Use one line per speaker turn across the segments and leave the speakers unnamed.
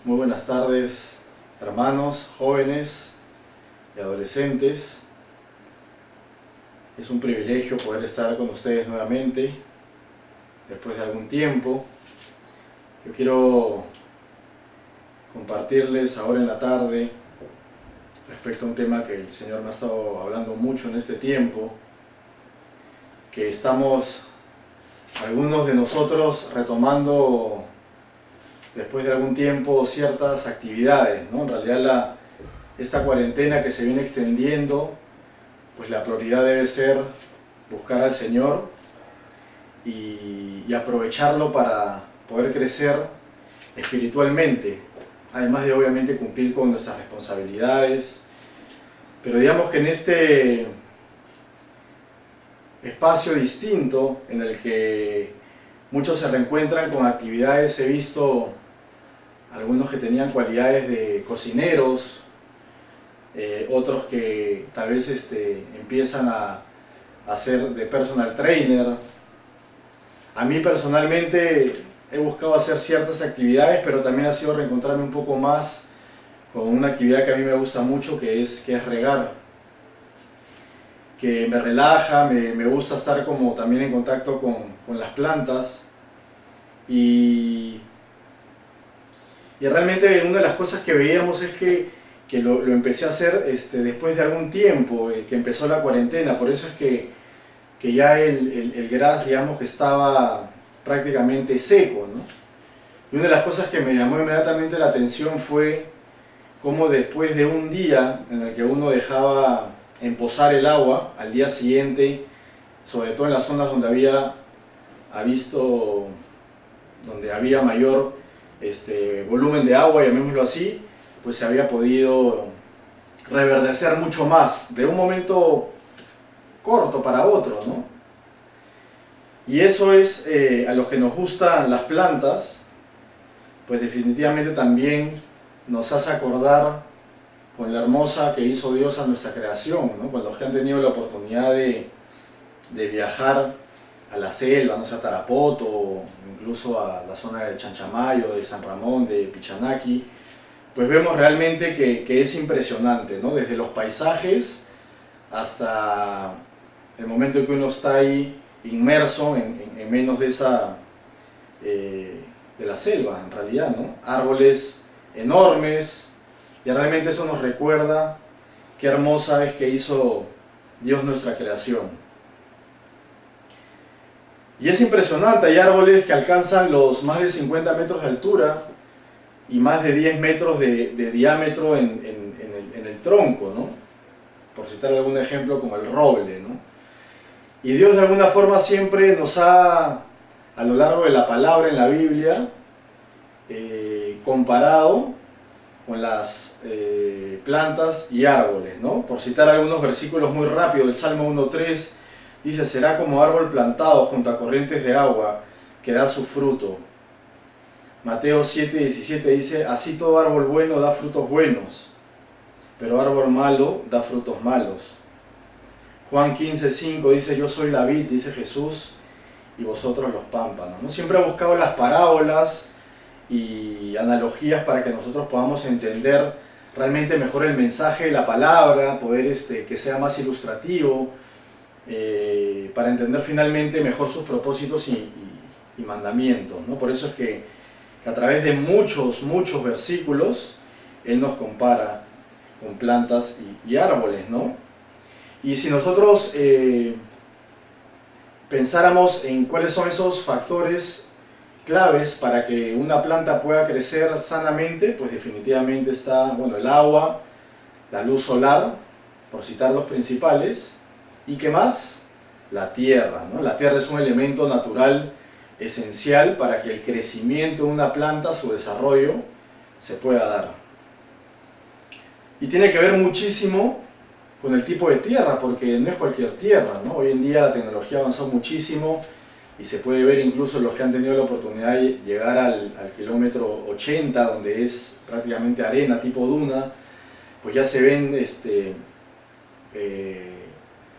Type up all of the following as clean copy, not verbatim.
Muy buenas tardes, hermanos, jóvenes y adolescentes. Es un privilegio poder estar con ustedes nuevamente después de algún tiempo. Yo quiero compartirles ahora en la tarde respecto a un tema que el Señor me ha estado hablando mucho en este tiempo, que estamos algunos de nosotros retomando después de algún tiempo ciertas actividades, ¿no? En realidad esta cuarentena que se viene extendiendo, pues la prioridad debe ser buscar al Señor y aprovecharlo para poder crecer espiritualmente, además de obviamente cumplir con nuestras responsabilidades. Pero digamos que en este espacio distinto en el que muchos se reencuentran con actividades, he visto algunos que tenían cualidades de cocineros, otros que tal vez empiezan a ser de personal trainer. A mí personalmente he buscado hacer ciertas actividades, pero también ha sido reencontrarme un poco más con una actividad que a mí me gusta mucho, que es regar, que me relaja, me gusta estar como también en contacto con las plantas y realmente una de las cosas que veíamos es que lo empecé a hacer después de algún tiempo, que empezó la cuarentena. Por eso es que ya el gras, digamos, que estaba prácticamente seco, ¿no? Y una de las cosas que me llamó inmediatamente la atención fue cómo después de un día en el que uno dejaba empozar el agua, al día siguiente, sobre todo en las zonas donde donde había mayor volumen de agua, llamémoslo así, pues se había podido reverdecer mucho más de un momento corto para otro, ¿no? Y eso es a los que nos gustan las plantas, pues definitivamente también nos hace acordar con la hermosa que hizo Dios a nuestra creación, ¿no? Con los que han tenido la oportunidad de viajar a la selva, no sé, a Tarapoto, incluso a la zona de Chanchamayo, de San Ramón, de Pichanaki, pues vemos realmente que es impresionante, ¿no? Desde los paisajes hasta el momento en que uno está ahí inmerso en menos de de la selva, en realidad, ¿no? Árboles enormes, y realmente eso nos recuerda qué hermosa es que hizo Dios nuestra creación. Y es impresionante, hay árboles que alcanzan los más de 50 metros de altura y más de 10 metros de diámetro en el tronco, ¿no? Por citar algún ejemplo como el roble, ¿no? Y Dios de alguna forma siempre nos ha, a lo largo de la palabra en la Biblia, comparado con las plantas y árboles, ¿no? Por citar algunos versículos muy rápido, el Salmo 1.3 dice: será como árbol plantado junto a corrientes de agua que da su fruto. Mateo 7.17 dice: así todo árbol bueno da frutos buenos, pero árbol malo da frutos malos. Juan 15.5 dice: yo soy la vid, dice Jesús, y vosotros los pámpanos, ¿no? Siempre he buscado las parábolas y analogías para que nosotros podamos entender realmente mejor el mensaje de la palabra, poder que sea más ilustrativo, para entender finalmente mejor sus propósitos y mandamientos, ¿no? Por eso es que a través de muchos versículos Él nos compara con plantas y árboles, ¿no? Y si nosotros pensáramos en cuáles son esos factores claves para que una planta pueda crecer sanamente, pues definitivamente está, bueno, el agua, la luz solar, por citar los principales, y ¿qué más? La tierra, ¿no? La tierra es un elemento natural esencial para que el crecimiento de una planta, su desarrollo, se pueda dar. Y tiene que ver muchísimo con el tipo de tierra, porque no es cualquier tierra, ¿no? Hoy en día la tecnología ha avanzado muchísimo y se puede ver incluso los que han tenido la oportunidad de llegar al kilómetro 80, donde es prácticamente arena tipo duna, pues ya se ven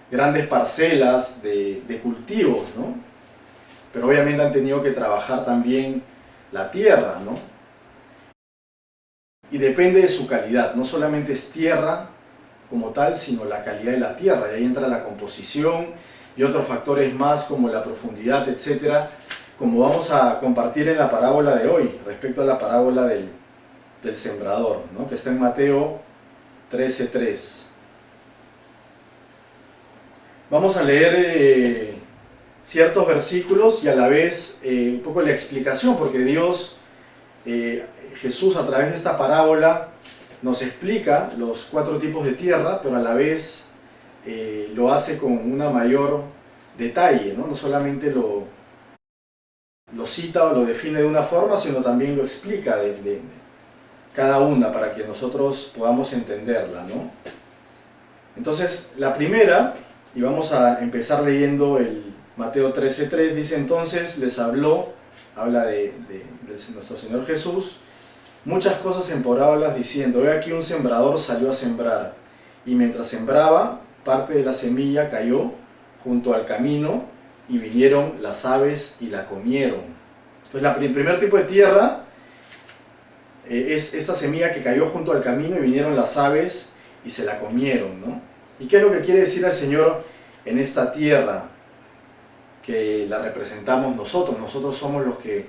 grandes parcelas de cultivos, ¿no? Pero obviamente han tenido que trabajar también la tierra, ¿no? y depende de su calidad. No solamente es tierra como tal, sino la calidad de la tierra, y ahí entra la composición y otros factores más como la profundidad, etcétera, como vamos a compartir en la parábola de hoy, respecto a la parábola del sembrador, ¿no? Que está en Mateo 13:3. Vamos a leer ciertos versículos y a la vez un poco la explicación, porque Jesús a través de esta parábola nos explica los 4 tipos de tierra, pero a la vez lo hace con una mayor detalle, ¿no? No solamente lo cita o lo define de una forma, sino también lo explica de cada una para que nosotros podamos entenderla, ¿no? Entonces, la primera, y vamos a empezar leyendo el Mateo 13:3, dice: entonces les habla de nuestro Señor Jesús, muchas cosas en parábolas diciendo: he aquí un sembrador salió a sembrar, y mientras sembraba, parte de la semilla cayó junto al camino, y vinieron las aves y la comieron. Entonces, el primer tipo de tierra es esta semilla que cayó junto al camino y vinieron las aves y se la comieron, ¿no? ¿Y qué es lo que quiere decir el Señor en esta tierra que la representamos nosotros? Nosotros somos los que,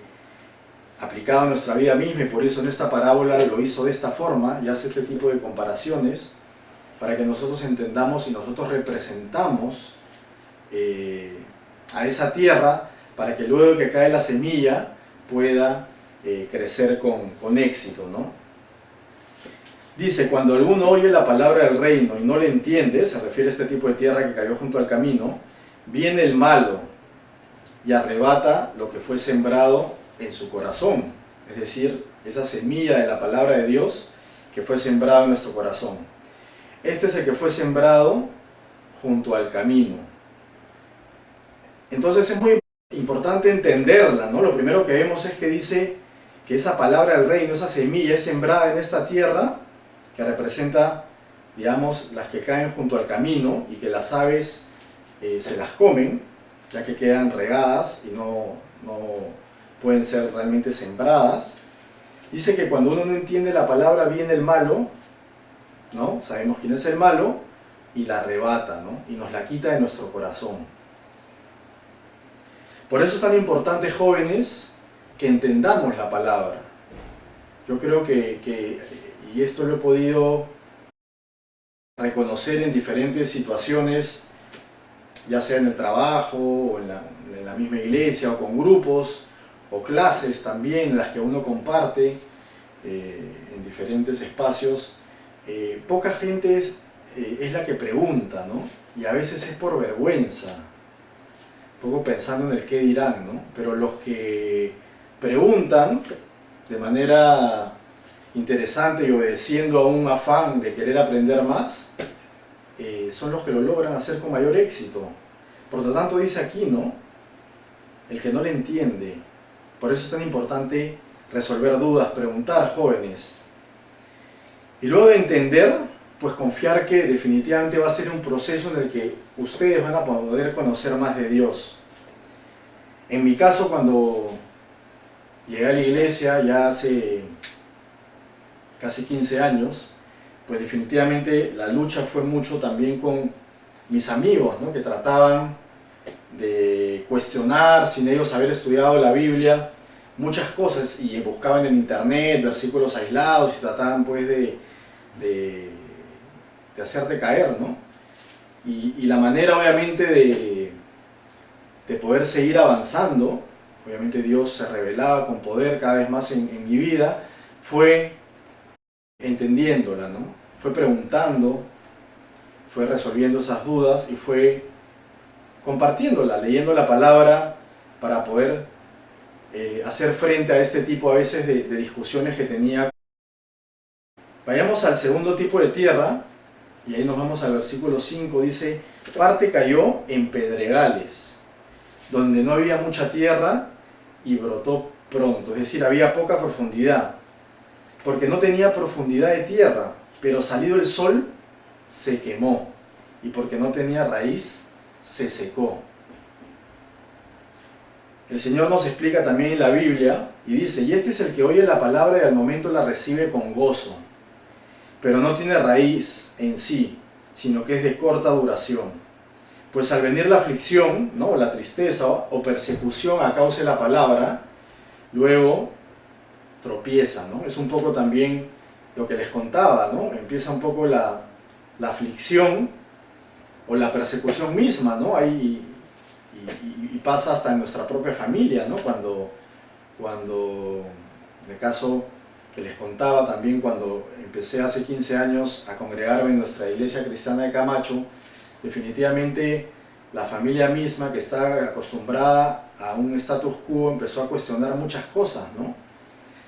aplicado a nuestra vida misma, y por eso en esta parábola lo hizo de esta forma y hace este tipo de comparaciones para que nosotros entendamos y nosotros representamos a esa tierra, para que luego de que cae la semilla pueda crecer con éxito, ¿no? Dice: cuando alguno oye la palabra del reino y no le entiende, se refiere a este tipo de tierra que cayó junto al camino, viene el malo y arrebata lo que fue sembrado en su corazón, es decir, esa semilla de la palabra de Dios que fue sembrada en nuestro corazón. Este es el que fue sembrado junto al camino. Entonces es muy importante entenderla, ¿no? Lo primero que vemos es que dice que esa palabra del reino, esa semilla, es sembrada en esta tierra que representa, digamos, las que caen junto al camino y que las aves se las comen, ya que quedan regadas y no pueden ser realmente sembradas. Dice que cuando uno no entiende la palabra, viene el malo, ¿no? Sabemos quién es el malo, y la arrebata, ¿no? Y nos la quita de nuestro corazón. Por eso es tan importante, jóvenes, que entendamos la palabra. Yo creo que y esto lo he podido reconocer en diferentes situaciones, ya sea en el trabajo, o en la misma iglesia, o con grupos, o clases también, en las que uno comparte en diferentes espacios. Poca gente es la que pregunta, ¿no? Y a veces es por vergüenza, un poco pensando en el qué dirán, ¿no? Pero los que preguntan de manera interesante y obedeciendo a un afán de querer aprender más, son los que lo logran hacer con mayor éxito. Por lo tanto, dice aquí, ¿no? El que no le entiende. Por eso es tan importante resolver dudas, preguntar, jóvenes. Y luego de entender, pues confiar que definitivamente va a ser un proceso en el que ustedes van a poder conocer más de Dios. En mi caso, cuando llegué a la iglesia ya hace casi 15 años, pues definitivamente la lucha fue mucho también con mis amigos, ¿no? Que trataban de cuestionar, sin ellos haber estudiado la Biblia, muchas cosas, y buscaban en internet versículos aislados y trataban pues de hacerte caer, ¿no? Y la manera obviamente de poder seguir avanzando, obviamente Dios se revelaba con poder cada vez más en mi vida, fue entendiéndola, ¿no? Fue preguntando, fue resolviendo esas dudas y fue compartiéndola, leyendo la palabra para poder hacer frente a este tipo a veces de discusiones que tenía. Vayamos al segundo tipo de tierra, y ahí nos vamos al versículo 5, dice: parte cayó en pedregales, donde no había mucha tierra, y brotó pronto, es decir, había poca profundidad, porque no tenía profundidad de tierra, pero salido el sol, se quemó, y porque no tenía raíz, se secó. El Señor nos explica también en la Biblia Y dice, y este es el que oye la palabra y al momento la recibe con gozo, pero no tiene raíz en sí, sino que es de corta duración. Pues al venir la aflicción, ¿no?, o la tristeza o persecución a causa de la palabra, luego tropieza, ¿no? Es un poco también lo que les contaba, ¿no? Empieza un poco la aflicción o la persecución misma, ¿no? Ahí, y pasa hasta en nuestra propia familia, ¿no? Cuando en el caso que les contaba también, cuando empecé hace 15 años a congregarme en nuestra iglesia cristiana de Camacho, definitivamente la familia misma, que está acostumbrada a un status quo, empezó a cuestionar muchas cosas, ¿no?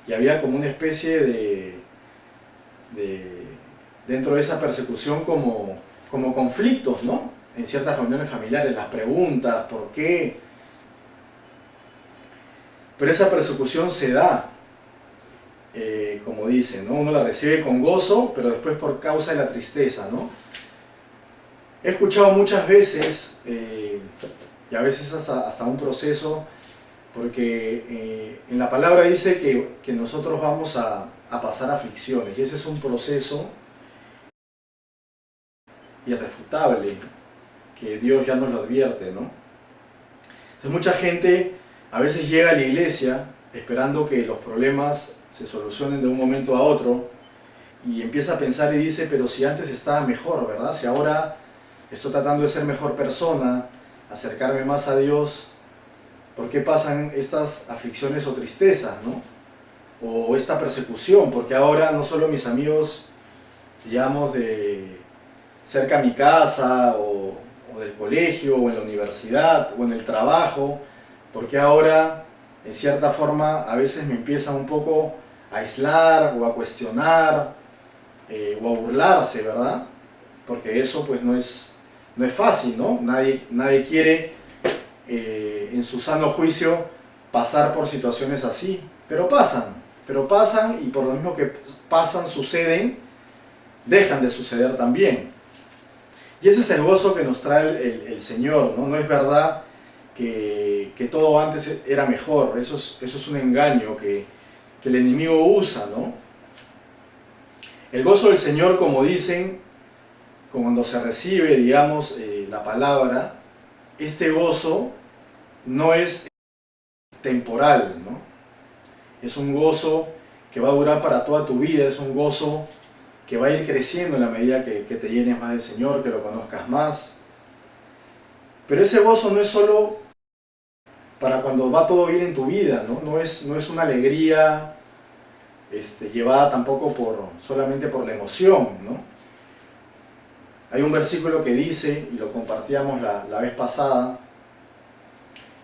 Y había como una especie dentro de esa persecución como conflictos, ¿no? En ciertas reuniones familiares, las preguntas, ¿por qué? Pero esa persecución se da, como dice, ¿no? Uno la recibe con gozo, pero después por causa de la tristeza, ¿no? He escuchado muchas veces, y a veces hasta un proceso, porque en la palabra dice que nosotros vamos a pasar aflicciones, y ese es un proceso irrefutable, que Dios ya nos lo advierte, ¿no? Entonces mucha gente a veces llega a la iglesia esperando que los problemas se solucionen de un momento a otro, y empieza a pensar y dice, pero si antes estaba mejor, ¿verdad? Si ahora estoy tratando de ser mejor persona, acercarme más a Dios, ¿por qué pasan estas aflicciones o tristezas, ¿no? O esta persecución, porque ahora no solo mis amigos, digamos, de cerca a mi casa, o del colegio, o en la universidad, o en el trabajo, porque ahora, en cierta forma, a veces me empieza un poco a aislar, o a cuestionar, o a burlarse, ¿verdad? Porque eso pues no es fácil, ¿no? Nadie quiere, en su sano juicio, pasar por situaciones así, pero pasan, y por lo mismo que pasan, suceden, dejan de suceder también. Y ese es el gozo que nos trae el Señor, ¿no? No es verdad que todo antes era mejor, eso es un engaño que el enemigo usa, ¿no? El gozo del Señor, como dicen, cuando se recibe, digamos, la palabra, este gozo no es temporal, ¿no? Es un gozo que va a durar para toda tu vida, es un gozo que va a ir creciendo en la medida que te llenes más del Señor, que lo conozcas más. Pero ese gozo no es solo para cuando va todo bien en tu vida, ¿no? No es una alegría llevada tampoco solamente por la emoción, ¿no? Hay un versículo que dice, y lo compartíamos la vez pasada,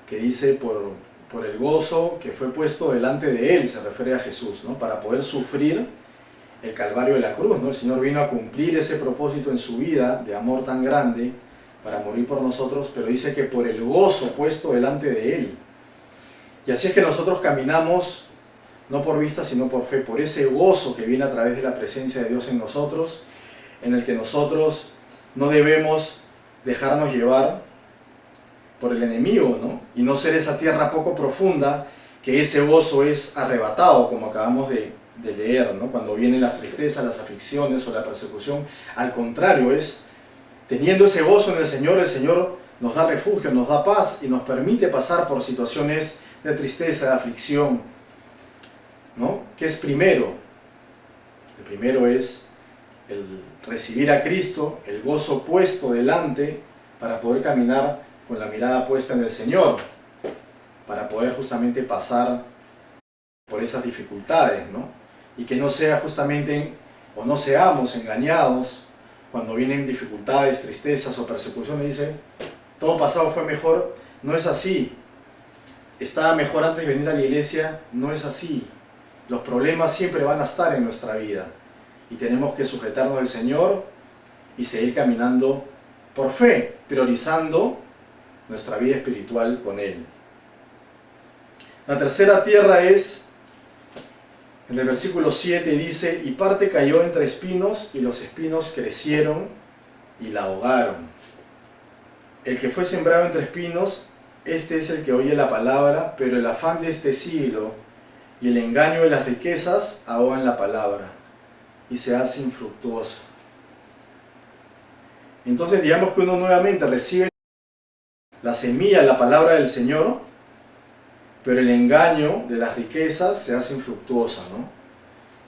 que dice, por el gozo que fue puesto delante de él, se refiere a Jesús, ¿no? Para poder sufrir el calvario de la cruz, ¿no? El Señor vino a cumplir ese propósito en su vida, de amor tan grande, para morir por nosotros, pero dice que por el gozo puesto delante de él. Y así es que nosotros caminamos, no por vista, sino por fe, por ese gozo que viene a través de la presencia de Dios en nosotros, en el que nosotros no debemos dejarnos llevar por el enemigo, ¿no? Y no ser esa tierra poco profunda, que ese gozo es arrebatado, como acabamos de leer, ¿no? Cuando vienen las tristezas, las aflicciones o la persecución. Al contrario, es teniendo ese gozo en el Señor nos da refugio, nos da paz y nos permite pasar por situaciones de tristeza, de aflicción, ¿no? ¿Qué es primero? El primero es el recibir a Cristo, el gozo puesto delante, para poder caminar con la mirada puesta en el Señor, para poder justamente pasar por esas dificultades, ¿no? Y que no sea justamente, o no seamos engañados cuando vienen dificultades, tristezas o persecuciones, dice, todo pasado fue mejor. No es así. Estaba mejor antes de venir a la iglesia. No es así. Los problemas siempre van a estar en nuestra vida, y tenemos que sujetarnos al Señor y seguir caminando por fe, priorizando nuestra vida espiritual con Él. La tercera tierra es, en el versículo 7 dice, y parte cayó entre espinos, y los espinos crecieron y la ahogaron. El que fue sembrado entre espinos, este es el que oye la palabra, pero el afán de este siglo y el engaño de las riquezas ahogan la palabra y se hace infructuoso. Entonces digamos que uno nuevamente recibe la semilla, la palabra del Señor, pero el engaño de las riquezas se hace infructuosa, ¿no?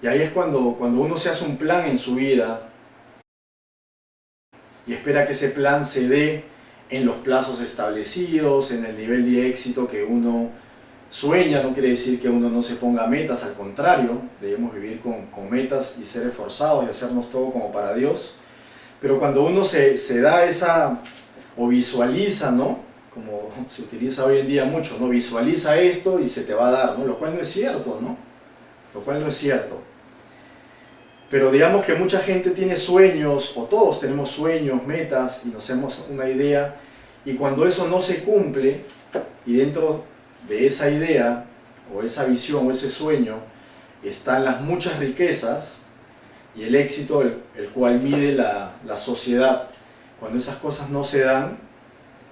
Y ahí es cuando uno se hace un plan en su vida y espera que ese plan se dé en los plazos establecidos, en el nivel de éxito que uno sueña. No quiere decir que uno no se ponga metas, al contrario, debemos vivir con metas y ser esforzados y hacernos todo como para Dios. Pero cuando uno se da esa, o visualiza, ¿no? Como se utiliza hoy en día mucho, ¿no? Visualiza esto y se te va a dar, ¿no? Lo cual no es cierto, ¿no? Lo cual no es cierto. Pero digamos que mucha gente tiene sueños, o todos tenemos sueños, metas, y nos hacemos una idea, y cuando eso no se cumple, y dentro de esa idea, o esa visión, o ese sueño, están las muchas riquezas, y el éxito el cual mide la sociedad, cuando esas cosas no se dan,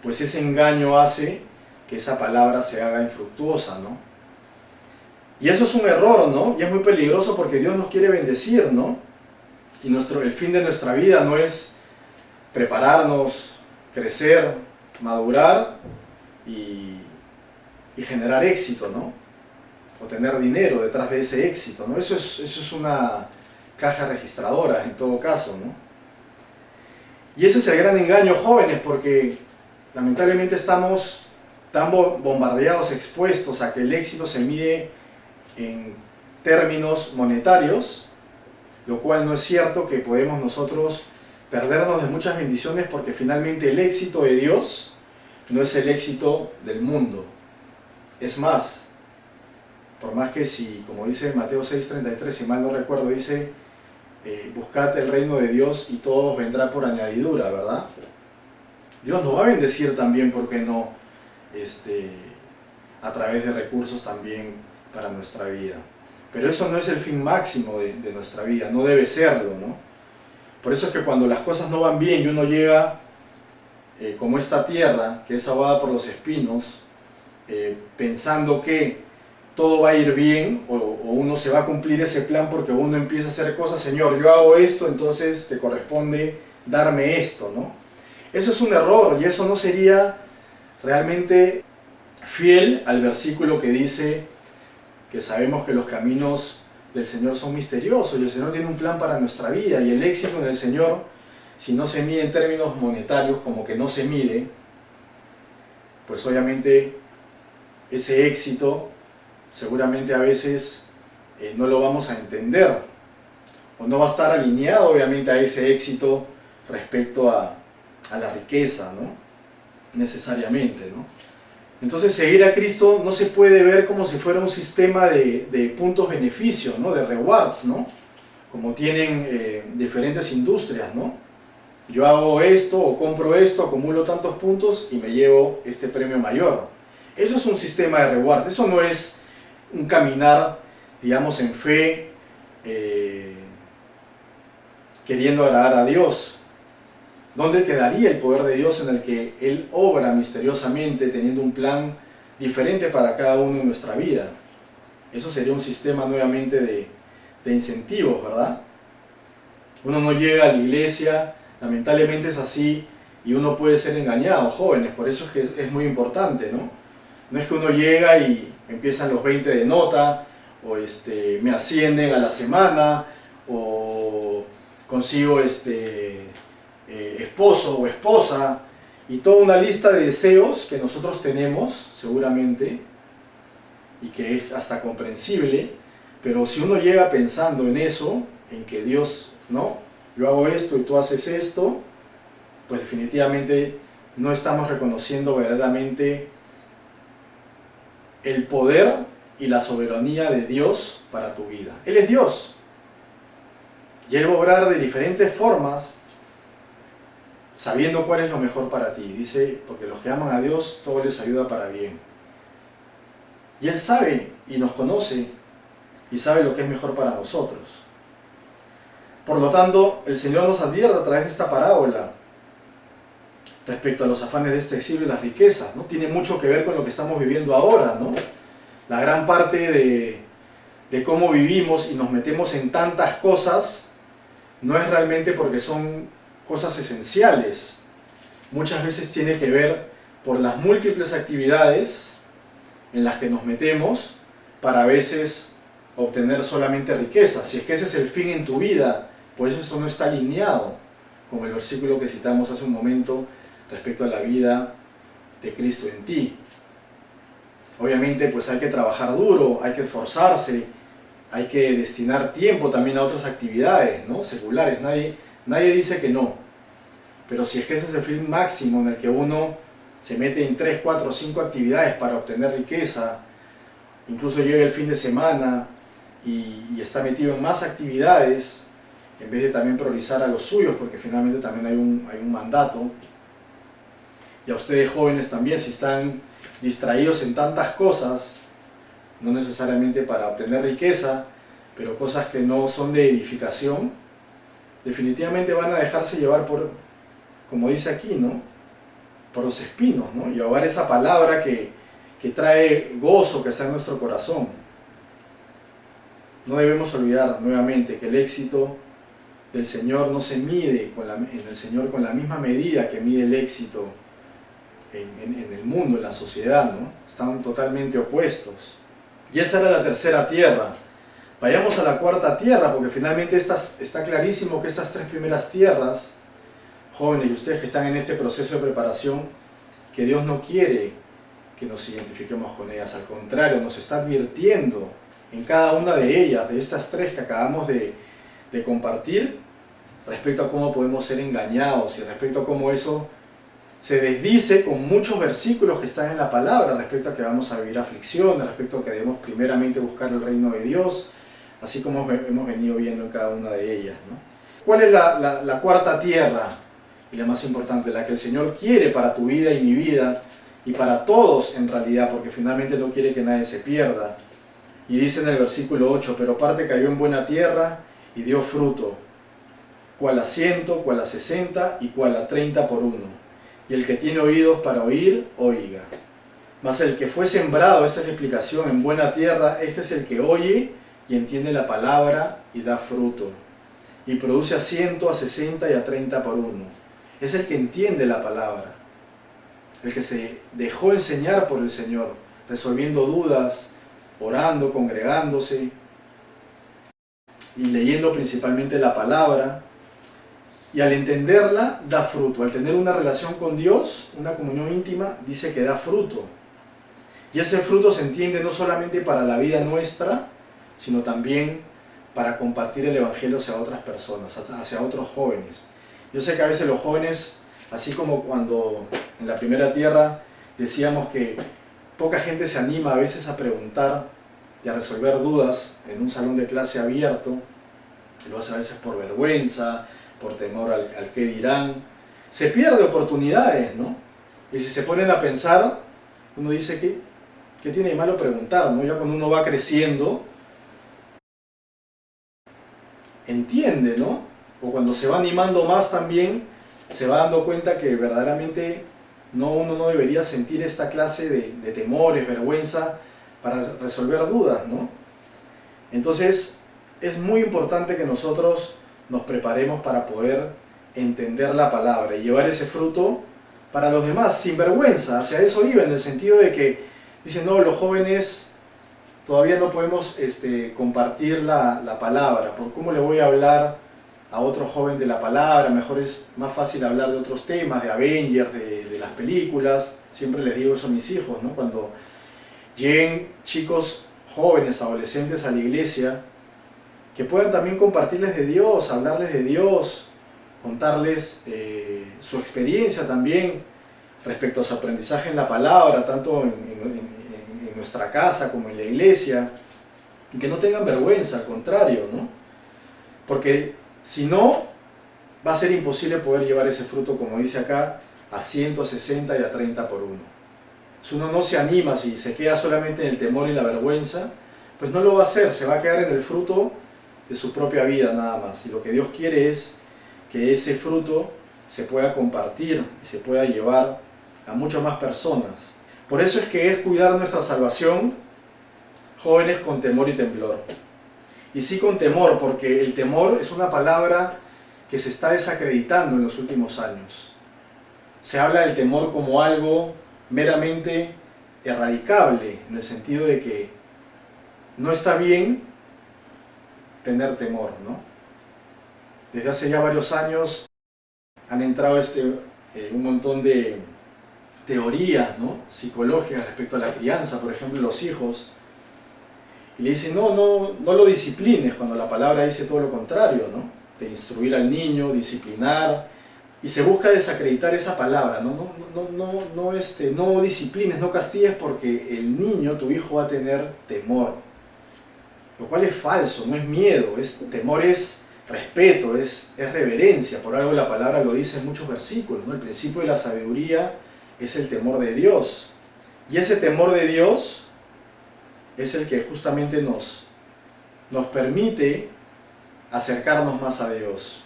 pues ese engaño hace que esa palabra se haga infructuosa, ¿no? Y eso es un error, ¿no? Y es muy peligroso porque Dios nos quiere bendecir, ¿no? Y el fin de nuestra vida no es prepararnos, crecer, madurar y generar éxito, ¿no? O tener dinero detrás de ese éxito, ¿no? Eso es una caja registradora en todo caso, ¿no? Y ese es el gran engaño, jóvenes, porque lamentablemente estamos tan bombardeados, expuestos a que el éxito se mide en términos monetarios, lo cual no es cierto, que podemos nosotros perdernos de muchas bendiciones, porque finalmente el éxito de Dios no es el éxito del mundo. Es más, por más que si, como dice Mateo 6:33, si mal no recuerdo, dice, buscad el reino de Dios y todo vendrá por añadidura, ¿verdad? Dios nos va a bendecir también, ¿por qué no? A través de recursos también para nuestra vida. Pero eso no es el fin máximo de nuestra vida, no debe serlo, ¿no? Por eso es que cuando las cosas no van bien y uno llega como esta tierra, que es ahogada por los espinos, pensando que todo va a ir bien, o uno se va a cumplir ese plan porque uno empieza a hacer cosas, Señor, yo hago esto, entonces te corresponde darme esto, ¿no? Eso es un error, y eso no sería realmente fiel al versículo que dice que sabemos que los caminos del Señor son misteriosos, y el Señor tiene un plan para nuestra vida, y el éxito en el Señor, si no se mide en términos monetarios, como que no se mide, pues obviamente ese éxito seguramente a veces no lo vamos a entender, o no va a estar alineado obviamente a ese éxito respecto a la riqueza, ¿no? Necesariamente, ¿no? Entonces seguir a Cristo no se puede ver como si fuera un sistema de puntos-beneficios, ¿no? De rewards, ¿no? Como tienen diferentes industrias, ¿no? Yo hago esto o compro esto, acumulo tantos puntos y me llevo este premio mayor. Eso es un sistema de rewards, eso no es un caminar, digamos, en fe, queriendo agradar a Dios. ¿Dónde quedaría el poder de Dios en el que Él obra misteriosamente teniendo un plan diferente para cada uno en nuestra vida? Eso sería un sistema nuevamente de incentivos, ¿verdad? Uno no llega a la iglesia, lamentablemente es así, y uno puede ser engañado, jóvenes, por eso es que es muy importante, ¿no? No es que uno llega y empiezan los 20 de nota, o me ascienden a la semana, o consigo esposo o esposa, y toda una lista de deseos que nosotros tenemos seguramente, y que es hasta comprensible, pero si uno llega pensando en eso, en que Dios, ¿no? Yo hago esto y tú haces esto, pues definitivamente no estamos reconociendo verdaderamente el poder y la soberanía de Dios para tu vida. Él es Dios, y Él va a obrar de diferentes formas, sabiendo cuál es lo mejor para ti. Dice, porque los que aman a Dios, todo les ayuda para bien. Y Él sabe y nos conoce y sabe lo que es mejor para nosotros. Por lo tanto, el Señor nos advierte a través de esta parábola respecto a los afanes de este siglo y las riquezas, ¿no? Tiene mucho que ver con lo que estamos viviendo ahora, ¿no? La gran parte de cómo vivimos y nos metemos en tantas cosas, no es realmente porque son cosas esenciales. Muchas veces tiene que ver por las múltiples actividades en las que nos metemos para a veces obtener solamente riqueza. Si es que ese es el fin en tu vida, pues eso no está alineado con el versículo que citamos hace un momento respecto a la vida de Cristo en ti. Obviamente pues hay que trabajar duro, hay que esforzarse, hay que destinar tiempo también a otras actividades, ¿no?, seculares. Nadie dice que no. Pero si es que ese es el fin máximo en el que uno se mete en 3, 4, 5 actividades para obtener riqueza, incluso llega el fin de semana y está metido en más actividades, en vez de también priorizar a los suyos, porque finalmente también hay un mandato. Y a ustedes jóvenes también, si están distraídos en tantas cosas, no necesariamente para obtener riqueza, pero cosas que no son de edificación, definitivamente van a dejarse llevar por, como dice aquí, ¿no?, por los espinos, ¿no?, y ahogar esa palabra que trae gozo, que está en nuestro corazón. No debemos olvidar nuevamente que el éxito del Señor no se mide en el Señor con la misma medida que mide el éxito en el mundo, en la sociedad, ¿no? Están totalmente opuestos. Y esa era la tercera tierra. Vayamos a la cuarta tierra, porque finalmente está clarísimo que estas 3 primeras tierras, jóvenes y ustedes que están en este proceso de preparación, que Dios no quiere que nos identifiquemos con ellas. Al contrario, nos está advirtiendo en cada una de ellas, de estas 3 que acabamos de compartir, respecto a cómo podemos ser engañados y respecto a cómo eso se desdice con muchos versículos que están en la palabra, respecto a que vamos a vivir aflicciones, respecto a que debemos primeramente buscar el reino de Dios, así como hemos venido viendo en cada una de ellas, ¿no? ¿Cuál es la cuarta tierra? Y la más importante, la que el Señor quiere para tu vida y mi vida, y para todos en realidad, porque finalmente no quiere que nadie se pierda. Y dice en el versículo 8, pero parte cayó en buena tierra y dio fruto, cual a 100, cual a 60 y cual a 30 por uno. Y el que tiene oídos para oír, oiga. Mas el que fue sembrado, esta es la explicación, en buena tierra, este es el que oye y entiende la palabra y da fruto. Y produce a 100, a 60 y a 30 por uno. Es el que entiende la palabra, el que se dejó enseñar por el Señor, resolviendo dudas, orando, congregándose y leyendo principalmente la palabra. Y al entenderla, da fruto. Al tener una relación con Dios, una comunión íntima, dice que da fruto. Y ese fruto se entiende no solamente para la vida nuestra, sino también para compartir el Evangelio hacia otras personas, hacia otros jóvenes. Yo sé que a veces los jóvenes, así como cuando en la primera tierra decíamos que poca gente se anima a veces a preguntar y a resolver dudas en un salón de clase abierto, lo hace a veces por vergüenza, por temor al que dirán, se pierde oportunidades, ¿no? Y si se ponen a pensar, uno dice que ¿qué tiene de malo preguntar, ¿no? Ya cuando uno va creciendo, entiende, ¿no? O cuando se va animando más también, se va dando cuenta que verdaderamente uno no debería sentir esta clase de temores, vergüenza para resolver dudas, ¿no? Entonces, es muy importante que nosotros nos preparemos para poder entender la palabra y llevar ese fruto para los demás, sin vergüenza. Hacia eso iba, en el sentido de que dicen, no, los jóvenes todavía no podemos compartir la palabra, ¿por cómo le voy a hablar a otro joven de la palabra? Mejor es más fácil hablar de otros temas, de Avengers, de las películas. Siempre les digo eso a mis hijos, ¿no? Cuando lleguen chicos jóvenes, adolescentes a la iglesia, que puedan también compartirles de Dios, hablarles de Dios, contarles su experiencia también respecto a su aprendizaje en la palabra, tanto en nuestra casa como en la iglesia, y que no tengan vergüenza, al contrario, ¿no? Porque si no, va a ser imposible poder llevar ese fruto, como dice acá, a 100, a 60 y a 30 por uno. Si uno no se anima, si se queda solamente en el temor y la vergüenza, pues no lo va a hacer, se va a quedar en el fruto de su propia vida nada más. Y lo que Dios quiere es que ese fruto se pueda compartir y se pueda llevar a muchas más personas. Por eso es que es cuidar nuestra salvación, jóvenes con temor y temblor. Y sí con temor, porque el temor es una palabra que se está desacreditando en los últimos años. Se habla del temor como algo meramente erradicable, en el sentido de que no está bien tener temor, ¿no? Desde hace ya varios años han entrado un montón de teorías, ¿no?, psicológicas respecto a la crianza, por ejemplo, los hijos. Y le dicen, no lo disciplines, cuando la palabra dice todo lo contrario, ¿no? De instruir al niño, disciplinar. Y se busca desacreditar esa palabra, no disciplines, no castigues, porque el niño, tu hijo, va a tener temor. Lo cual es falso, no es miedo, temor es respeto, es reverencia. Por algo la palabra lo dice en muchos versículos, ¿no? El principio de la sabiduría es el temor de Dios. Y ese temor de Dios es el que justamente nos permite acercarnos más a Dios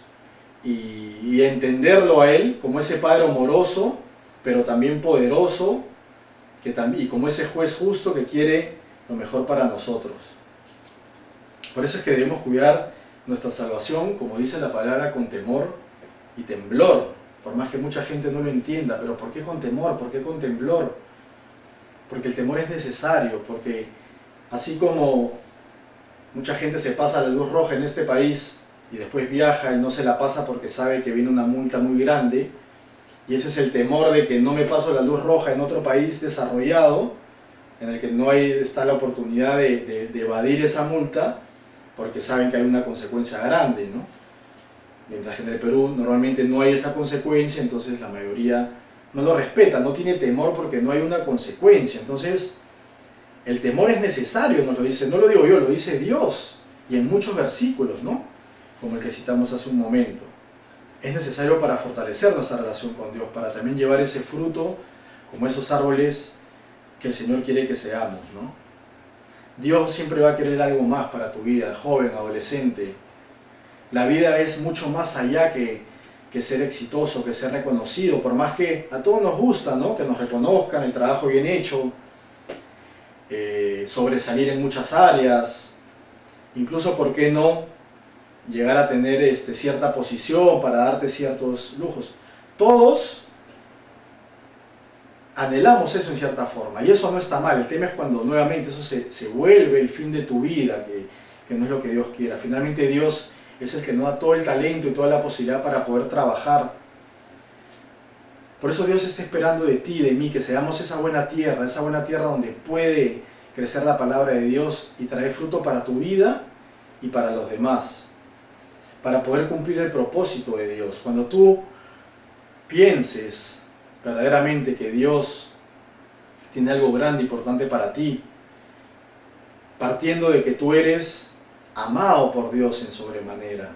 y entenderlo a Él como ese Padre amoroso, pero también poderoso, y como ese juez justo que quiere lo mejor para nosotros. Por eso es que debemos cuidar nuestra salvación, como dice la palabra, con temor y temblor, por más que mucha gente no lo entienda. Pero ¿por qué con temor? ¿Por qué con temblor? Porque el temor es necesario, porque así como mucha gente se pasa la luz roja en este país y después viaja y no se la pasa porque sabe que viene una multa muy grande, y ese es el temor de que no me paso la luz roja en otro país desarrollado, en el que no está la oportunidad de evadir esa multa, porque saben que hay una consecuencia grande, ¿no? Mientras que en el Perú normalmente no hay esa consecuencia, entonces la mayoría no lo respeta, no tiene temor porque no hay una consecuencia. Entonces, el temor es necesario, nos lo dice, no lo digo yo, lo dice Dios, y en muchos versículos, ¿no?, como el que citamos hace un momento. Es necesario para fortalecer nuestra relación con Dios, para también llevar ese fruto como esos árboles que el Señor quiere que seamos, ¿no? Dios siempre va a querer algo más para tu vida, joven, adolescente. La vida es mucho más allá que ser exitoso, que ser reconocido, por más que a todos nos gusta, ¿no?, que nos reconozcan, el trabajo bien hecho, sobresalir en muchas áreas, incluso, ¿por qué no?, llegar a tener cierta posición para darte ciertos lujos. Todos anhelamos eso en cierta forma, y eso no está mal. El tema es cuando nuevamente eso se vuelve el fin de tu vida, que no es lo que Dios quiera. Finalmente Dios es el que nos da todo el talento y toda la posibilidad para poder trabajar. Por eso Dios está esperando de ti, de mí, que seamos esa buena tierra donde puede crecer la palabra de Dios y traer fruto para tu vida y para los demás, para poder cumplir el propósito de Dios. Cuando tú pienses verdaderamente que Dios tiene algo grande, importante para ti, partiendo de que tú eres amado por Dios en sobremanera,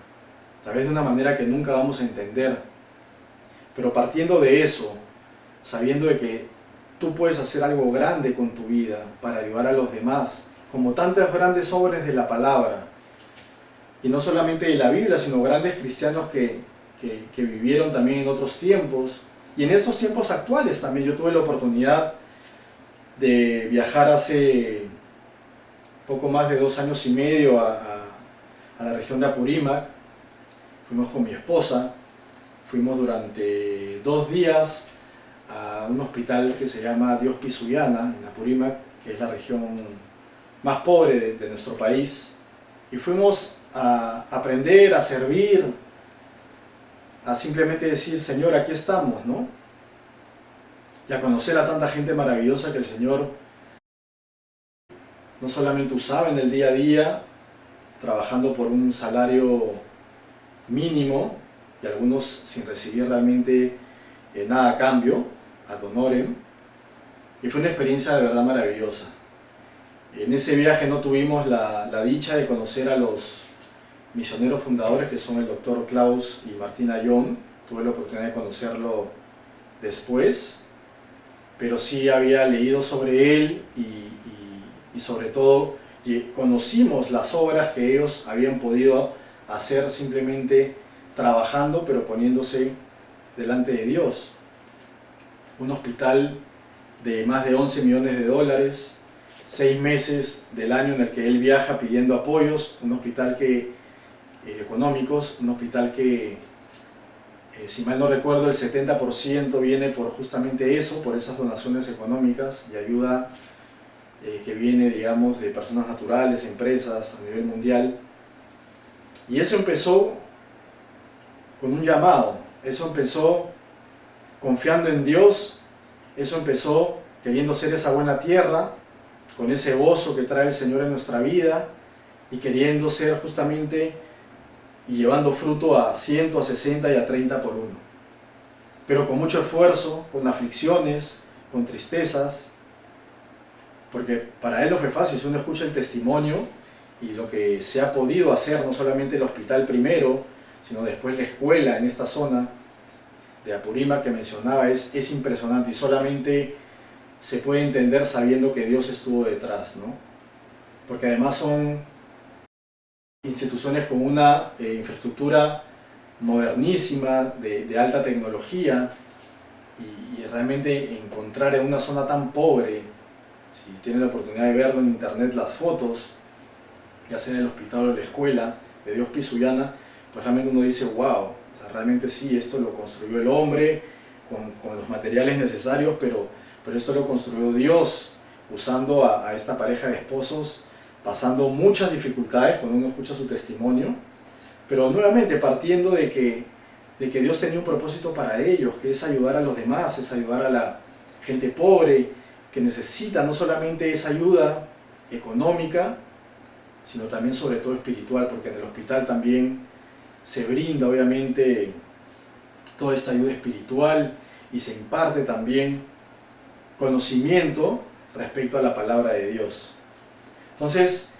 tal vez de una manera que nunca vamos a entender, pero partiendo de eso, sabiendo de que tú puedes hacer algo grande con tu vida para ayudar a los demás, como tantas grandes obras de la palabra, y no solamente de la Biblia, sino grandes cristianos que vivieron también en otros tiempos, y en estos tiempos actuales también. Yo tuve la oportunidad de viajar hace poco más de 2 años y medio a la región de Apurímac. Fuimos con mi esposa, fuimos durante 2 días a un hospital que se llama Dios Pisuyana, en Apurímac, que es la región más pobre de nuestro país, y fuimos a aprender, a servir, a simplemente decir, Señor, aquí estamos, ¿no? Y a conocer a tanta gente maravillosa que el Señor no solamente usaba en el día a día, trabajando por un salario mínimo, y algunos sin recibir realmente nada a cambio, ad honorem, y fue una experiencia de verdad maravillosa. En ese viaje no tuvimos la dicha de conocer a los misioneros fundadores, que son el doctor Klaus y Martina Young. Tuve la oportunidad de conocerlo después, pero sí había leído sobre él y sobre todo conocimos las obras que ellos habían podido hacer simplemente trabajando, pero poniéndose delante de Dios. Un hospital de más de $11 millones, 6 meses del año en el que él viaja pidiendo apoyos, un hospital económicos, un hospital que, si mal no recuerdo, el 70% viene por justamente eso, por esas donaciones económicas y ayuda que viene, digamos, de personas naturales, empresas a nivel mundial. Y eso empezó con un llamado, eso empezó confiando en Dios, eso empezó queriendo ser esa buena tierra, con ese gozo que trae el Señor en nuestra vida y queriendo ser justamente y llevando fruto a 100, a 60 y a 30 por uno. Pero con mucho esfuerzo, con aflicciones, con tristezas, porque para él no fue fácil. Si uno escucha el testimonio y lo que se ha podido hacer, no solamente el hospital primero, sino después la escuela en esta zona de Apurímac que mencionaba, es impresionante y solamente se puede entender sabiendo que Dios estuvo detrás, ¿no? Porque además son instituciones con una infraestructura modernísima, de alta tecnología, y realmente encontrar en una zona tan pobre, si tienen la oportunidad de verlo en internet, las fotos, ya sea en el hospital o la escuela de Dios Pisuyana, pues realmente uno dice, wow, o sea, realmente sí, esto lo construyó el hombre con los materiales necesarios, pero esto lo construyó Dios, usando a esta pareja de esposos, pasando muchas dificultades cuando uno escucha su testimonio, pero nuevamente partiendo de que Dios tenía un propósito para ellos, que es ayudar a los demás, es ayudar a la gente pobre, que necesita no solamente esa ayuda económica, sino también sobre todo espiritual, porque en el hospital también se brinda obviamente toda esta ayuda espiritual y se imparte también conocimiento respecto a la palabra de Dios. Entonces,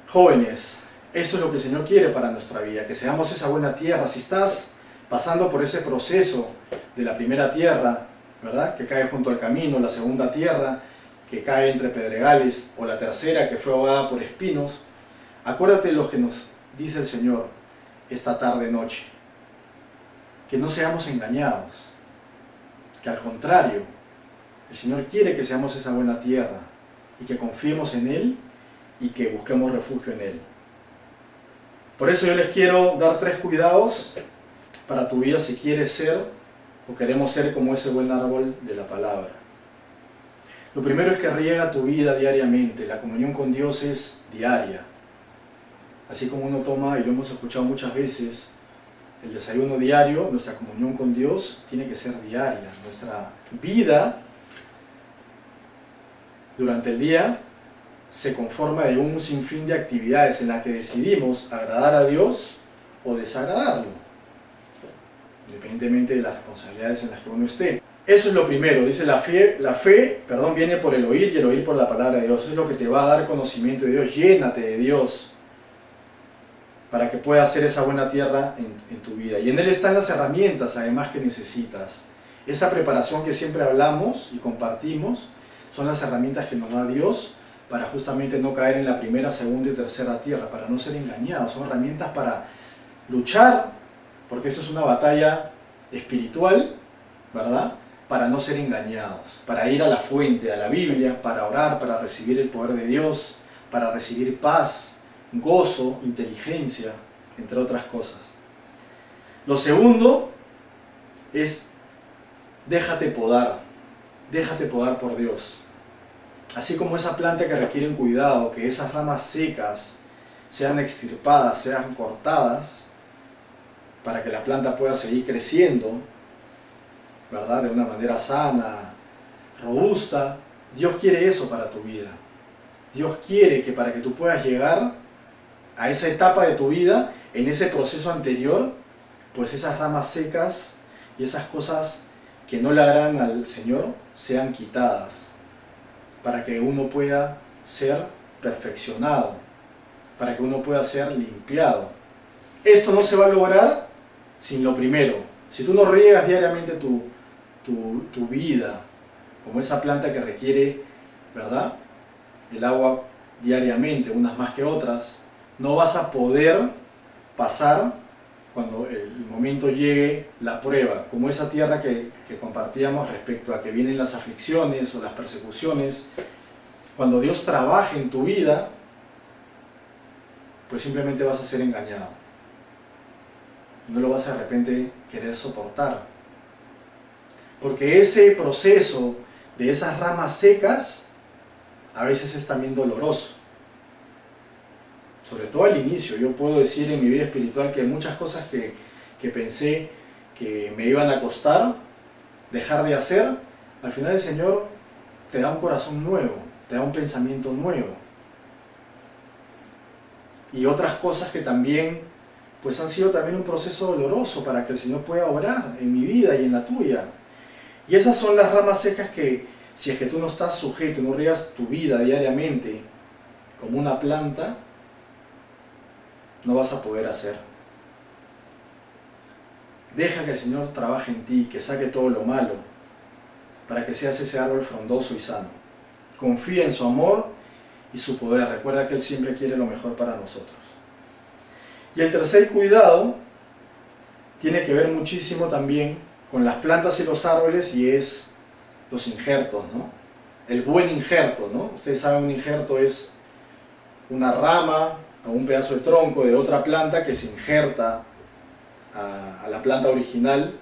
jóvenes, eso es lo que el Señor quiere para nuestra vida, que seamos esa buena tierra. Si estás pasando por ese proceso de la primera tierra, ¿verdad?, que cae junto al camino, la segunda tierra que cae entre pedregales, o la tercera que fue ahogada por espinos, acuérdate de lo que nos dice el Señor esta tarde noche, que no seamos engañados, que al contrario, el Señor quiere que seamos esa buena tierra y que confiemos en Él y que busquemos refugio en Él. Por eso yo les quiero dar 3 cuidados para tu vida si quieres ser o queremos ser como ese buen árbol de la palabra. Lo primero es que riega tu vida diariamente. La comunión con Dios es diaria. Así como uno toma, y lo hemos escuchado muchas veces, el desayuno diario, nuestra comunión con Dios tiene que ser diaria. Nuestra vida durante el día se conforma de un sinfín de actividades en las que decidimos agradar a Dios o desagradarlo, independientemente de las responsabilidades en las que uno esté. Eso es lo primero. Dice la fe, viene por el oír y el oír por la palabra de Dios. Eso es lo que te va a dar conocimiento de Dios. Llénate de Dios para que puedas hacer esa buena tierra en tu vida. Y en Él están las herramientas además que necesitas. Esa preparación que siempre hablamos y compartimos son las herramientas que nos da Dios para justamente no caer en la primera, segunda y tercera tierra, para no ser engañados. Son herramientas para luchar, porque eso es una batalla espiritual, ¿verdad?, para no ser engañados, para ir a la fuente, a la Biblia, para orar, para recibir el poder de Dios, para recibir paz, gozo, inteligencia, entre otras cosas. Lo segundo es déjate podar por Dios. Así como esa planta que requiere un cuidado, que esas ramas secas sean extirpadas, sean cortadas, para que la planta pueda seguir creciendo, ¿verdad?, de una manera sana, robusta. Dios quiere eso para tu vida. Dios quiere que para que tú puedas llegar a esa etapa de tu vida, en ese proceso anterior, pues esas ramas secas y esas cosas que no le agradan al Señor sean quitadas, para que uno pueda ser perfeccionado, para que uno pueda ser limpiado. Esto no se va a lograr sin lo primero. Si tú no riegas diariamente tu vida, como esa planta que requiere, ¿verdad?, el agua diariamente, unas más que otras, no vas a poder pasar cuando el momento llegue la prueba, como esa tierra que compartíamos respecto a que vienen las aflicciones o las persecuciones. Cuando Dios trabaje en tu vida, pues simplemente vas a ser engañado. No lo vas a de repente querer soportar. Porque ese proceso de esas ramas secas a veces es también doloroso. Sobre todo al inicio. Yo puedo decir en mi vida espiritual que hay muchas cosas que pensé que me iban a costar dejar de hacer. Al final el Señor te da un corazón nuevo, te da un pensamiento nuevo. Y otras cosas que también pues han sido también un proceso doloroso para que el Señor pueda obrar en mi vida y en la tuya. Y esas son las ramas secas que, si es que tú no estás sujeto, no riegas tu vida diariamente como una planta, no vas a poder hacer. Deja que el Señor trabaje en ti, que saque todo lo malo, para que seas ese árbol frondoso y sano. Confía en su amor y su poder. Recuerda que Él siempre quiere lo mejor para nosotros. Y el tercer cuidado tiene que ver muchísimo también con las plantas y los árboles, y es los injertos, ¿no? El buen injerto, ¿no? Ustedes saben, un injerto es una rama o un pedazo de tronco de otra planta que se injerta a la planta original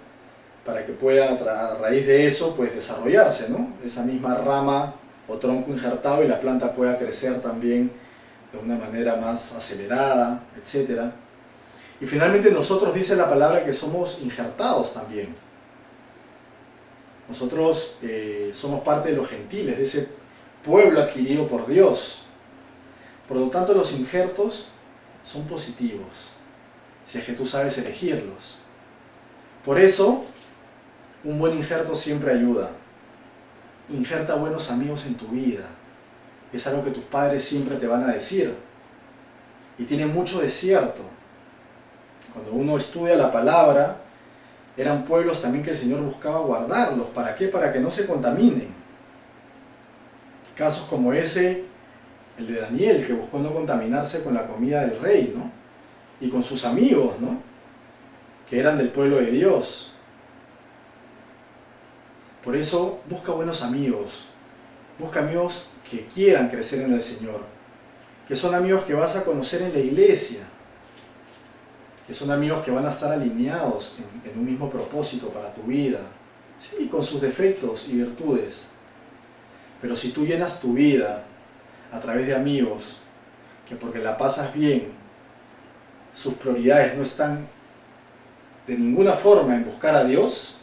para que pueda a raíz de eso pues desarrollarse, ¿no? Esa misma rama o tronco injertado, y la planta pueda crecer también de una manera más acelerada, etc. Y finalmente nosotros, dice la palabra, que somos injertados también. Nosotros somos parte de los gentiles, de ese pueblo adquirido por Dios. Por lo tanto, los injertos son positivos, si es que tú sabes elegirlos. Por eso, un buen injerto siempre ayuda. Injerta buenos amigos en tu vida. Es algo que tus padres siempre te van a decir. Y tiene mucho de cierto. Cuando uno estudia la palabra, eran pueblos también que el Señor buscaba guardarlos. ¿Para qué? Para que no se contaminen. Casos como ese, el de Daniel, que buscó no contaminarse con la comida del rey, ¿no? Y con sus amigos, ¿no? Que eran del pueblo de Dios. Por eso, busca buenos amigos. Busca amigos que quieran crecer en el Señor. Que son amigos que vas a conocer en la iglesia. Que son amigos que van a estar alineados en un mismo propósito para tu vida. Sí, con sus defectos y virtudes. Pero si tú llenas tu vida a través de amigos que, porque la pasas bien, sus prioridades no están de ninguna forma en buscar a Dios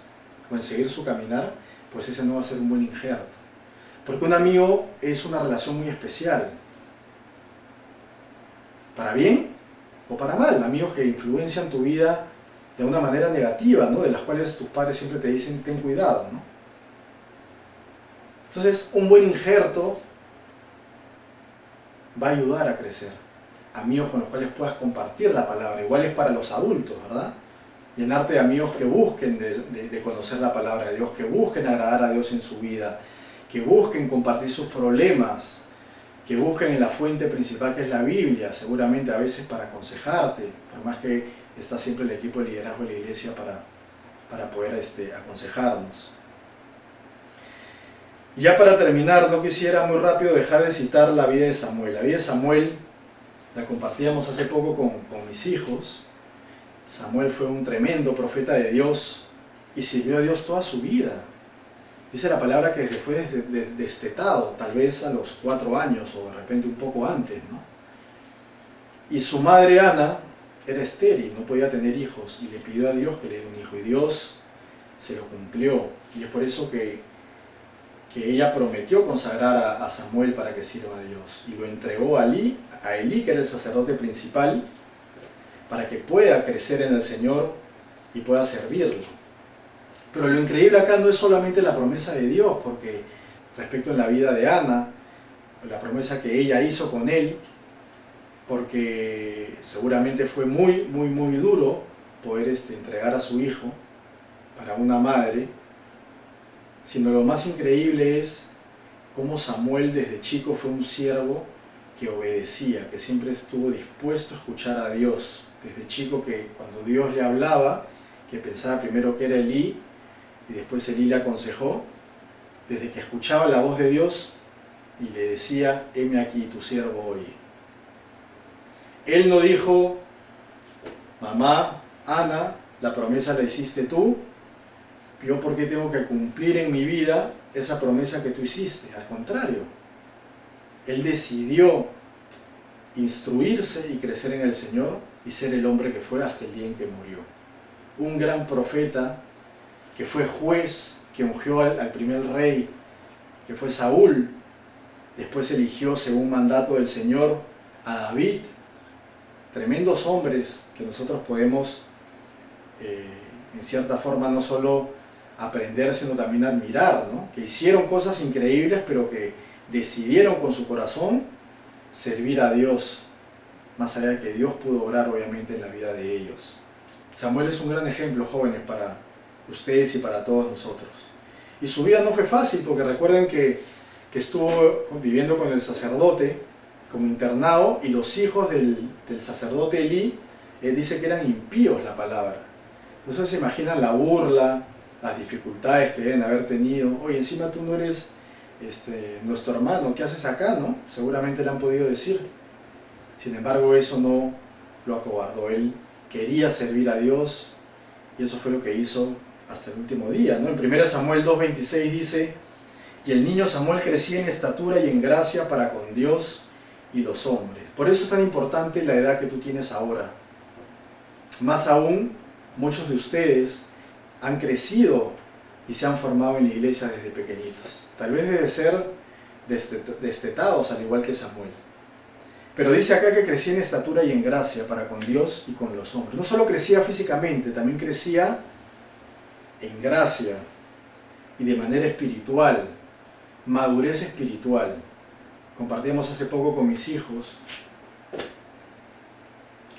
o en seguir su caminar, pues ese no va a ser un buen injerto. Porque un amigo es una relación muy especial. Para bien o para mal. Amigos que influencian tu vida de una manera negativa, ¿no? De las cuales tus padres siempre te dicen, ten cuidado, ¿no? Entonces, un buen injerto va a ayudar a crecer. Amigos con los cuales puedas compartir la palabra. Igual es para los adultos, ¿verdad? Llenarte de amigos que busquen de conocer la palabra de Dios, que busquen agradar a Dios en su vida, que busquen compartir sus problemas, que busquen en la fuente principal, que es la Biblia, seguramente a veces para aconsejarte, por más que está siempre el equipo de liderazgo de la iglesia para poder aconsejarnos. Y ya para terminar, no quisiera muy rápido dejar de citar la vida de Samuel. La vida de Samuel la compartíamos hace poco con mis hijos. Samuel fue un tremendo profeta de Dios y sirvió a Dios toda su vida. Dice la palabra que fue destetado, tal vez a los 4 años o de repente un poco antes, ¿no? Y su madre Ana era estéril, no podía tener hijos, y le pidió a Dios que le diera un hijo, y Dios se lo cumplió. Y es por eso que ella prometió consagrar a Samuel para que sirva a Dios, y lo entregó a Elí, que era el sacerdote principal, para que pueda crecer en el Señor y pueda servirlo. Pero lo increíble acá no es solamente la promesa de Dios, porque respecto a la vida de Ana, la promesa que ella hizo con él, porque seguramente fue muy, muy, muy duro poder entregar a su hijo para una madre, sino lo más increíble es cómo Samuel desde chico fue un siervo que obedecía, que siempre estuvo dispuesto a escuchar a Dios. Desde chico, que cuando Dios le hablaba, que pensaba primero que era Elí, y después Elí le aconsejó, desde que escuchaba la voz de Dios, y le decía: heme aquí, tu siervo oye. Él no dijo: mamá, Ana, la promesa la hiciste tú, yo por qué tengo que cumplir en mi vida esa promesa que tú hiciste. Al contrario, él decidió instruirse y crecer en el Señor y ser el hombre que fue hasta el día en que murió. Un gran profeta que fue juez, que ungió al primer rey, que fue Saúl. Después eligió, según mandato del Señor, a David. Tremendos hombres que nosotros podemos, en cierta forma, no solo aprender, sino también admirar, ¿no? Que hicieron cosas increíbles, pero que decidieron con su corazón servir a Dios, más allá de que Dios pudo obrar, obviamente, en la vida de ellos. Samuel es un gran ejemplo, jóvenes, para ustedes y para todos nosotros. Y su vida no fue fácil, porque recuerden que estuvo viviendo con el sacerdote como internado, y los hijos del sacerdote Elí, dice que eran impíos, la palabra. Entonces se imaginan la burla, las dificultades que deben haber tenido. Oye, encima tú no eres nuestro hermano, ¿qué haces acá, no? Seguramente le han podido decir. Sin embargo, eso no lo acobardó. Él quería servir a Dios, y eso fue lo que hizo hasta el último día, ¿no? En 1 Samuel 2:26 dice: y el niño Samuel crecía en estatura y en gracia para con Dios y los hombres. Por eso es tan importante la edad que tú tienes ahora. Más aún, muchos de ustedes han crecido y se han formado en la iglesia desde pequeñitos. Tal vez debe ser destetados, al igual que Samuel. Pero dice acá que crecía en estatura y en gracia para con Dios y con los hombres. No solo crecía físicamente, también crecía en gracia y de manera espiritual, madurez espiritual. Compartíamos hace poco con mis hijos,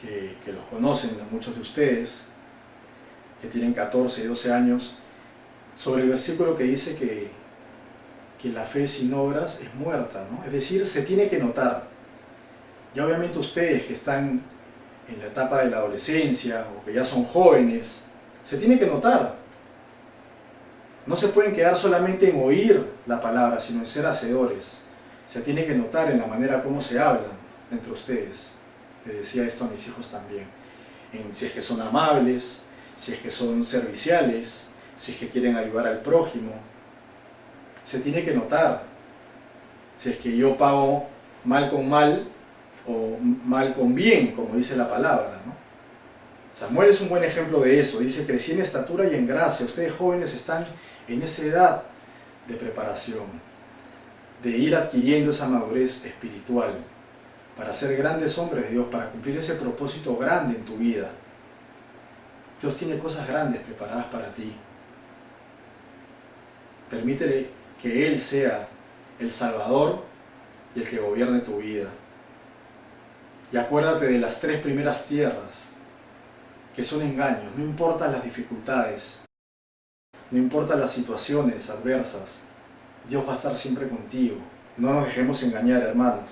que los conocen, muchos de ustedes, que tienen 14 y 12 años, sobre el versículo que dice que la fe sin obras es muerta, ¿no? Es decir, se tiene que notar. Ya obviamente ustedes que están en la etapa de la adolescencia o que ya son jóvenes, se tiene que notar. No se pueden quedar solamente en oír la palabra, sino en ser hacedores. Se tiene que notar en la manera como se hablan entre ustedes. Les decía esto a mis hijos también. Si es que son amables, si es que son serviciales, si es que quieren ayudar al prójimo. Se tiene que notar. Si es que yo pago mal con mal o mal con bien, como dice la palabra, ¿no? Samuel es un buen ejemplo de eso. Dice: crecí en estatura y en gracia. Ustedes jóvenes están en esa edad de preparación, de ir adquiriendo esa madurez espiritual para ser grandes hombres de Dios, para cumplir ese propósito grande en tu vida. Dios tiene cosas grandes preparadas para ti. Permítele que Él sea el Salvador y el que gobierne tu vida. Y acuérdate de las 3 primeras tierras, que son engaños. No importan las dificultades, no importan las situaciones adversas, Dios va a estar siempre contigo. No nos dejemos engañar, hermanos.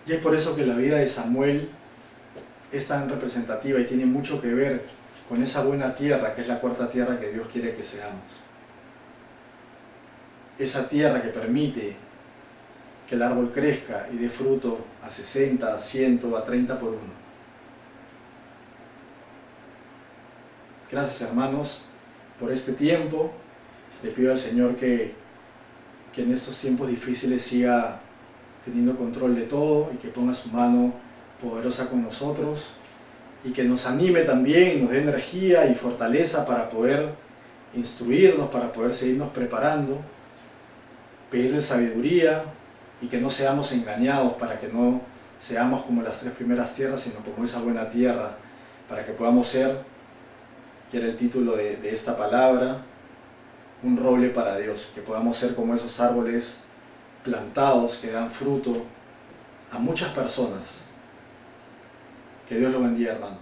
Y es por eso que la vida de Samuel es tan representativa y tiene mucho que ver con esa buena tierra, que es la 4ª tierra que Dios quiere que seamos. Esa tierra que permite que el árbol crezca y dé fruto a 60, a 100, a 30 por uno. Gracias, hermanos, por este tiempo. Le pido al Señor que en estos tiempos difíciles siga teniendo control de todo y que ponga su mano poderosa con nosotros y que nos anime también y nos dé energía y fortaleza para poder instruirnos, para poder seguirnos preparando, pedirle sabiduría y que no seamos engañados, para que no seamos como las 3 primeras tierras, sino como esa buena tierra, para que podamos ser, que era el título de esta palabra, un roble para Dios, que podamos ser como esos árboles plantados que dan fruto a muchas personas. Que Dios lo bendiga, hermanos.